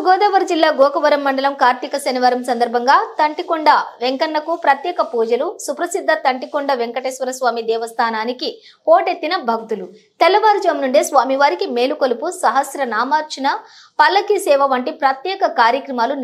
తూర్పుగోదావరి జిల్లా గోకవరం మండలం కార్తీక శనివారం సందర్భంగా తంటికొండ వెంకన్నకు ప్రత్యేక పూజలు. సుప్రసిద్ధ తంటికొండ వెంకటేశ్వర స్వామి దేవస్థానానికి పోటెత్తిన భక్తులు. తెల్లవారుజాము నుండే స్వామివారికి మేలుకొలుపు, సహస్ర నామార్చన, పల్లకి సేవ వంటి ప్రత్యేక కార్యక్రమాలు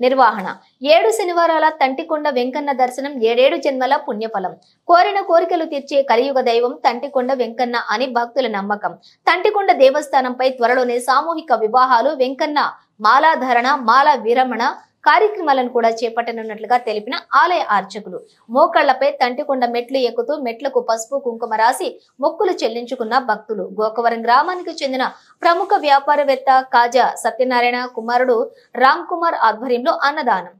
నిర్వహణ. 7 శనివారాల తంటికొండ వెంకన్న దర్శనం 7 జన్మల పుణ్యఫలం. కోరిన కోరికలు తీర్చే కలియుగ దైవం తంటికొండ వెంకన్న అని భక్తుల నమ్మకం. తంటికొండ దేవస్థానంపై త్వరలోనే సామూహిక వివాహాలు, వెంకన్న మాలాధారణ, మాల విరమణ కార్యక్రమాలను కూడా చేపట్టనున్నట్లుగా తెలిపిన ఆలయ అర్చకులు. మోకాళ్లపై తంటికొండ మెట్లు ఎక్కుతూ మెట్లకు పసుపు కుంకుమ రాసి మొక్కులు చెల్లించుకున్న భక్తులు. గోకవరం గ్రామానికి చెందిన ప్రముఖ వ్యాపారవేత్త కాజా సత్యనారాయణ కుమారుడు రామ్ కుమార్ ఆధ్వర్యంలో అన్నదానం.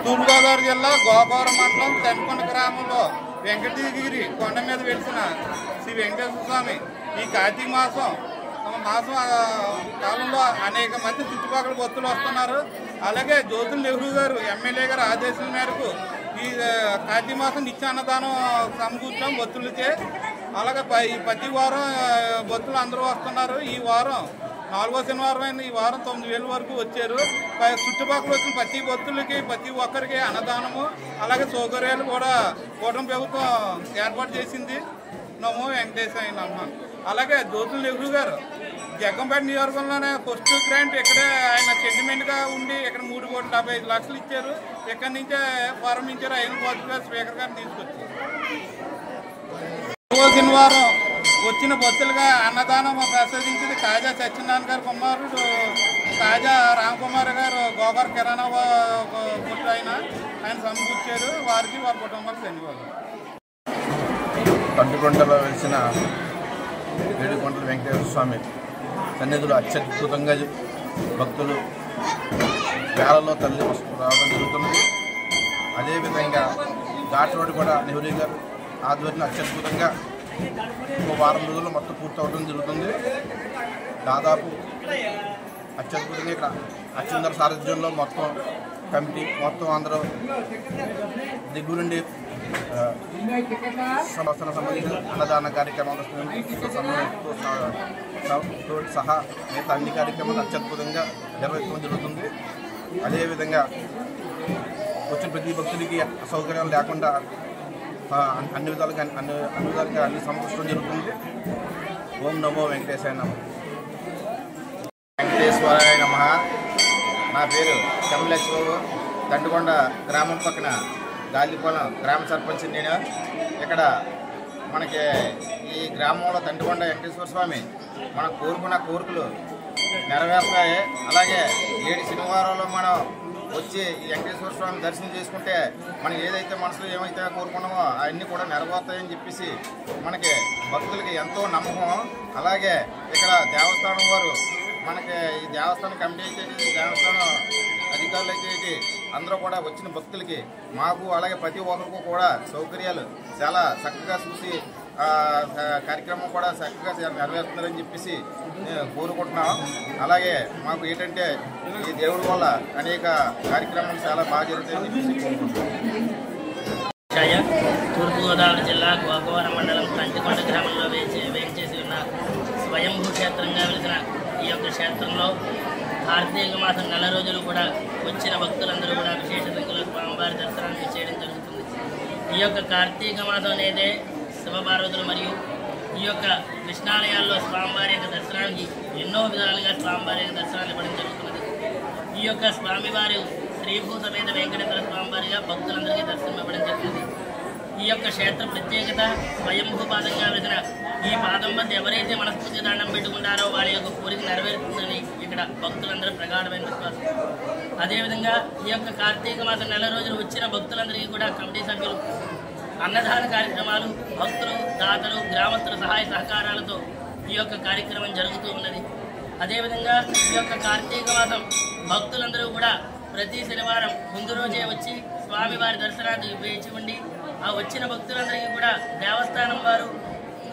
తూర్పుగోదావరి జిల్లా గోకవరం మండలం తంటికొండ గ్రామంలో వెంకటగిరి కొండ మీద వెలిసిన శ్రీ వెంకటేశ్వర స్వామి ఈ కార్తీక మాసం కాలంలో అనేక మంది చుట్టుపక్కల భక్తులు వస్తున్నారు. అలాగే జ్యోతుల నెహ్రూ గారు ఎమ్మెల్యే గారు ఆదేశాల మేరకు ఈ కార్తీక మాసం నిత్య అన్నదానం సమకూర్చాం భక్తులచే. అలాగే ప్రతి వారం భక్తులు అందరూ వస్తున్నారు. ఈ వారం 4వ శనివారం అయిన ఈ వారం 9,000 వరకు వచ్చారు. చుట్టుపక్కల వచ్చిన ప్రతి భక్తులకి ప్రతి ఒక్కరికి అన్నదానము అలాగే సౌకర్యాలు కూడా కూటమి ప్రభుత్వం ఏర్పాటు చేసింది. నమో వెంకటేశ్వర నమః. అలాగే జ్యోతుల నెహ్రూ గారు జగ్గంపేట నియోజకవర్గంలోనే ఫస్ట్ గ్రాంట్ ఇక్కడే ఆయన సెంటిమెంట్గా ఉండి ఇక్కడ 3,75,00,000 ఇచ్చారు. ఇక్కడి నుంచే ప్రారంభించారు. ఆయన పోతుగా స్పీకర్ గారిని తీసుకొచ్చారు. 9వ శనివారం వచ్చిన భక్తులుగా అన్నదానం ప్రసాదించింది కాజా సత్యనారాయణ గారి కుమారుడు కాజా రామ్ కుమార్ గారు గోకవర కిరాణా కొట్టు ఆయన సమకూర్చారు. వారికి వారి కుటుంబాలకు ధన్యవాదాలు. తంటికొండలో వెలిసిన ఏడుకొండల వెంకటేశ్వర స్వామి సన్నిధులు అత్యద్భుతంగా భక్తులు వేలలో తల్లి రావడం జరుగుతున్నది. అదేవిధంగా ఘాట్ రోడ్డు కూడా నెహ్రూ గారు ఆధ్వర్యంలో అత్యద్భుతంగా ఒక వారం రోజుల్లో మొత్తం పూర్తవడం జరుగుతుంది. దాదాపు అత్యద్భుతంగా ఇక్కడ అత్యున్నత సారథ్యంలో మొత్తం కమిటీ మొత్తం అందరూ దగ్గరుండి సంవత్సరం సంబంధించిన అన్నదాన కార్యక్రమాలు సహా మిగతా అన్ని కార్యక్రమాలు అత్యద్భుతంగా నిర్వహించడం జరుగుతుంది. అదేవిధంగా వచ్చిన ప్రతి భక్తులకి అసౌకర్యాలు లేకుండా అన్ని విధాలుగా అన్ని సమకూర్చడం జరుగుతుంది. ఓం నమో వెంకటేశ్వరాయ నమః. వెంకటేశ్వరాయ నమః. నా పేరు కమలేశ్వరరావు. తంటికొండ గ్రామం పక్కన గాలిపాలెం గ్రామ సర్పంచ్ నేను. ఇక్కడ మనకి ఈ గ్రామంలో తంటికొండ వెంకటేశ్వర స్వామి మనం కోరుకున్న కోరికలు నెరవేరుతాయి. అలాగే 7 శనివారాల్లో మనం వచ్చి ఈ వెంకటేశ్వర స్వామి దర్శనం చేసుకుంటే మనం ఏదైతే మనసులో ఏమైతే కోరుకున్నామో అవన్నీ కూడా నెరవేరుతాయని చెప్పేసి మనకి భక్తులకి ఎంతో నమ్మకం. అలాగే ఇక్కడ దేవస్థానం వారు మనకి ఈ దేవస్థానం కమిటీ అయితే దేవస్థానం అధికారులు అయితే అందరూ కూడా వచ్చిన భక్తులకి మాకు అలాగే ప్రతి ఒక్కరికి కూడా సౌకర్యాలు చాలా చక్కగా చూసి కార్యక్రమం కూడా చక్కగా నెరవేరుతున్నారని చెప్పేసి కోరుకుంటున్నాం. అలాగే మాకు ఏంటంటే ఈ దేవుడి వల్ల అనేక కార్యక్రమాలు చాలా బాగా జరుగుతాయని చెప్పేసి కోరుకుంటున్నాం. తూర్పుగోదావరి జిల్లా గోకవరం మండలం తంటికొండ గ్రామంలో వేయించేసి ఉన్న స్వయంభూ క్షేత్రంగా వెలిసిన ఈ యొక్క క్షేత్రంలో కార్తీక మాసం నెల రోజులు కూడా వచ్చిన భక్తులందరూ కూడా విశేష సంఖ్యలో స్వామివారి దర్శనానికి చేయడం జరుగుతుంది. ఈ యొక్క కార్తీక మాసం అనేదే శివపార్వతులు మరియు ఈ యొక్క కృష్ణాలయాల్లో స్వామివారి యొక్క దర్శనానికి ఎన్నో విధాలుగా స్వామివారి యొక్క దర్శనాలు ఇవ్వడం జరుగుతున్నది. ఈ యొక్క స్వామివారి శ్రీభూత మీద వెంకటేశ్వర స్వామివారిగా భక్తులందరికీ దర్శనం ఇవ్వడం జరుగుతుంది. ఈ యొక్క క్షేత్ర ప్రత్యేకత స్వయంభూ పాదంగా వెలిసిన ఈ పాదం వద్ద ఎవరైతే మనస్ఫూర్తి దండం పెట్టుకుంటారో వారి యొక్క కోరిక నెరవేరుతుందని ఇక్కడ భక్తులందరూ ప్రగాఢమైన విశ్వాసం. అదేవిధంగా ఈ యొక్క కార్తీక మాసం నెల రోజులు వచ్చిన భక్తులందరికీ కూడా కమిటీ సభ్యులు అన్నదాన కార్యక్రమాలు, భక్తులు, దాతలు, గ్రామస్తుల సహాయ సహకారాలతో ఈ యొక్క కార్యక్రమం జరుగుతూ ఉన్నది. అదేవిధంగా ఈ యొక్క కార్తీక మాసం భక్తులందరూ కూడా ప్రతి శనివారం ముందు రోజే వచ్చి స్వామివారి దర్శనానికి వేచి ఉండి ఆ వచ్చిన భక్తులందరికీ కూడా దేవస్థానం వారు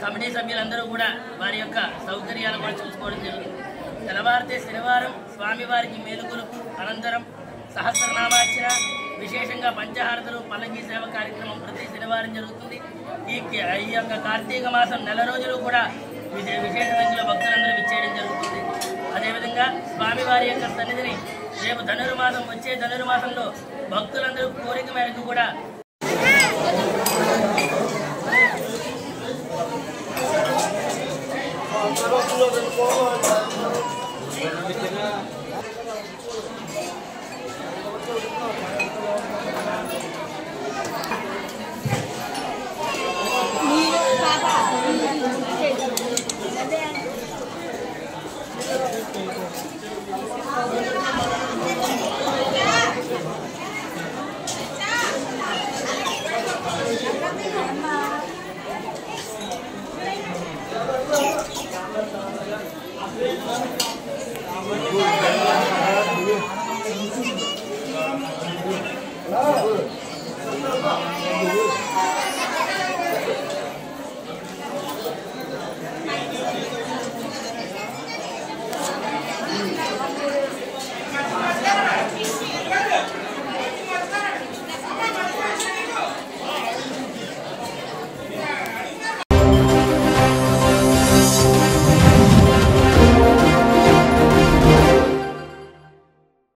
కమిటీ సభ్యులందరూ కూడా వారి యొక్క సౌకర్యాలు కూడా చూసుకోవడం జరుగుతుంది. తెల్లవారితే శనివారం స్వామివారికి మేలుకొలుపు అనంతరం సహస్రనామార్చన, విశేషంగా పంచహారతలు, పల్లకీ సేవ కార్యక్రమం ప్రతి శనివారం జరుగుతుంది. ఈ యొక్క కార్తీక మాసం నెల రోజులు కూడా విశేష సంఖ్యలో భక్తులందరూ విచ్చేయడం జరుగుతుంది. అదేవిధంగా స్వామివారి యొక్క సన్నిధిని రేపు ధనుర్మాసం వచ్చే ధనుర్మాసంలో భక్తులందరూ కోరిక మేరకు కూడా